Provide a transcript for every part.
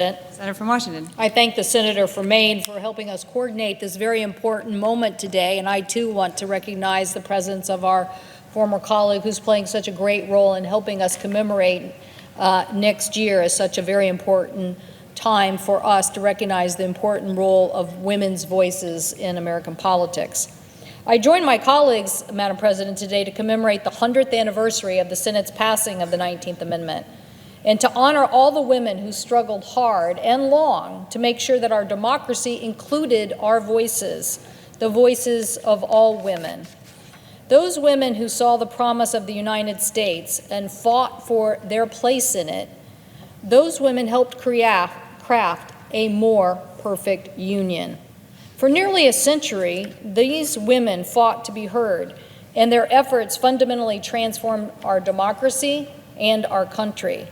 Senator from Washington. I thank the Senator from Maine for helping us coordinate this very important moment today, and I too want to recognize the presence of our former colleague who's playing such a great role in helping us commemorate next year as such a very important time for us to recognize the important role of women's voices in American politics. I join my colleagues, Madam President, today to commemorate the 100th anniversary of the Senate's passing of the 19th Amendment, and to honor all the women who struggled hard and long to make sure that our democracy included our voices, the voices of all women. Those women who saw the promise of the United States and fought for their place in it, those women helped craft a more perfect union. For nearly a century, these women fought to be heard, and their efforts fundamentally transformed our democracy and our country.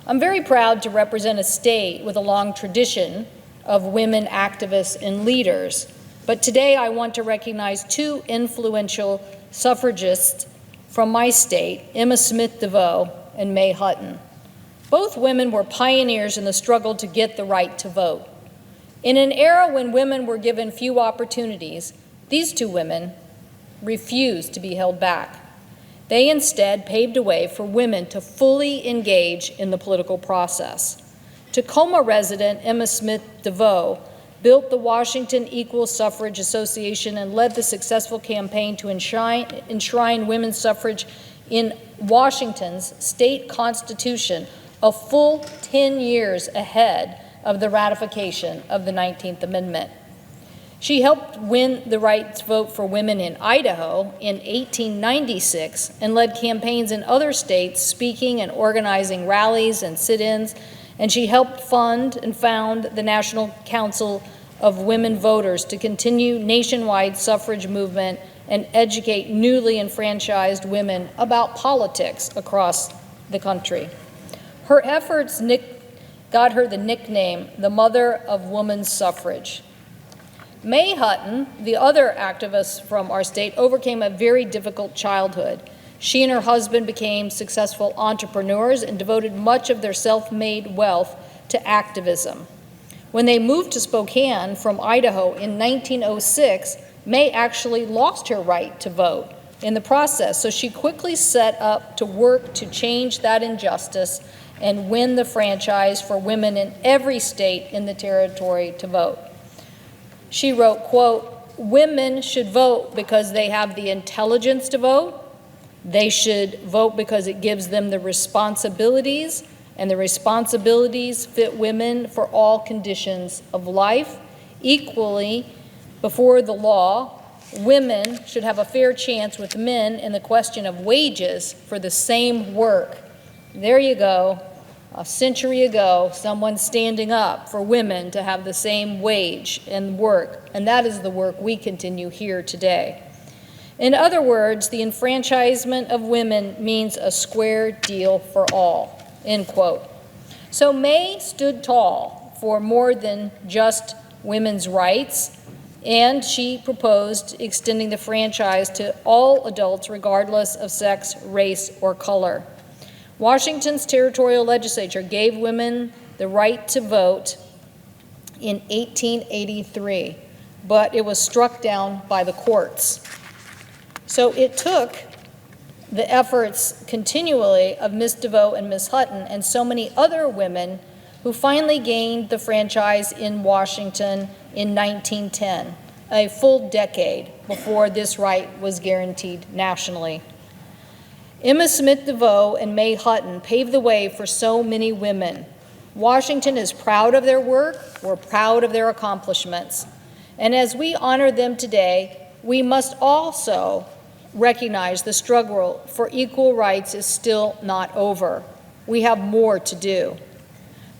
I'm very proud to represent a state with a long tradition of women activists and leaders, but today I want to recognize two influential suffragists from my state, Emma Smith DeVoe and May Hutton. Both women were pioneers in the struggle to get the right to vote. In an era when women were given few opportunities, these two women refused to be held back. They instead paved a way for women to fully engage in the political process. Tacoma resident Emma Smith DeVoe built the Washington Equal Suffrage Association and led the successful campaign to enshrine women's suffrage in Washington's state constitution a full 10 years ahead of the ratification of the 19th Amendment. She helped win the right to vote for women in Idaho in 1896 and led campaigns in other states, speaking and organizing rallies and sit-ins, and she helped fund and found the National Council of Women Voters to continue nationwide suffrage movement and educate newly enfranchised women about politics across the country. Her efforts got her the nickname, the Mother of Women's Suffrage. May Hutton, the other activist from our state, overcame a very difficult childhood. She and her husband became successful entrepreneurs and devoted much of their self-made wealth to activism. When they moved to Spokane from Idaho in 1906, May actually lost her right to vote in the process, so she quickly set up to work to change that injustice and win the franchise for women in every state in the territory to vote. She wrote, quote, "Women should vote because they have the intelligence to vote. They should vote because it gives them the responsibilities, and the responsibilities fit women for all conditions of life. Equally, before the law, women should have a fair chance with men in the question of wages for the same work." There you go. A century ago, someone standing up for women to have the same wage and work, and that is the work we continue here today. In other words, the enfranchisement of women means a square deal for all, end quote. So May stood tall for more than just women's rights, and she proposed extending the franchise to all adults regardless of sex, race, or color. Washington's territorial legislature gave women the right to vote in 1883, but it was struck down by the courts. So it took the efforts continually of Ms. DeVoe and Ms. Hutton and so many other women who finally gained the franchise in Washington in 1910, a full decade before this right was guaranteed nationally. Emma Smith DeVoe and May Hutton paved the way for so many women. Washington is proud of their work. We're proud of their accomplishments. And as we honor them today, we must also recognize the struggle for equal rights is still not over. We have more to do.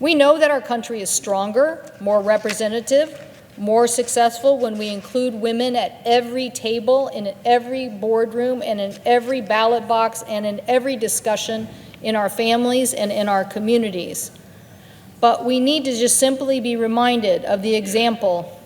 We know that our country is stronger, more representative, more successful when we include women at every table, in every boardroom, and in every ballot box, and in every discussion in our families and in our communities. But we need to just simply be reminded of the example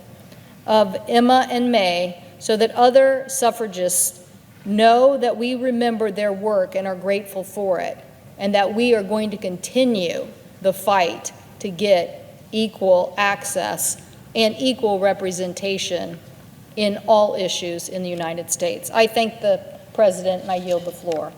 of Emma and May so that other suffragists know that we remember their work and are grateful for it, and that we are going to continue the fight to get equal access and equal representation in all issues in the United States. I thank the President, and I yield the floor.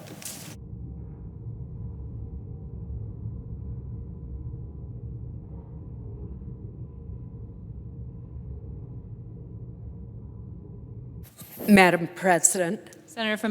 Madam President, Senator from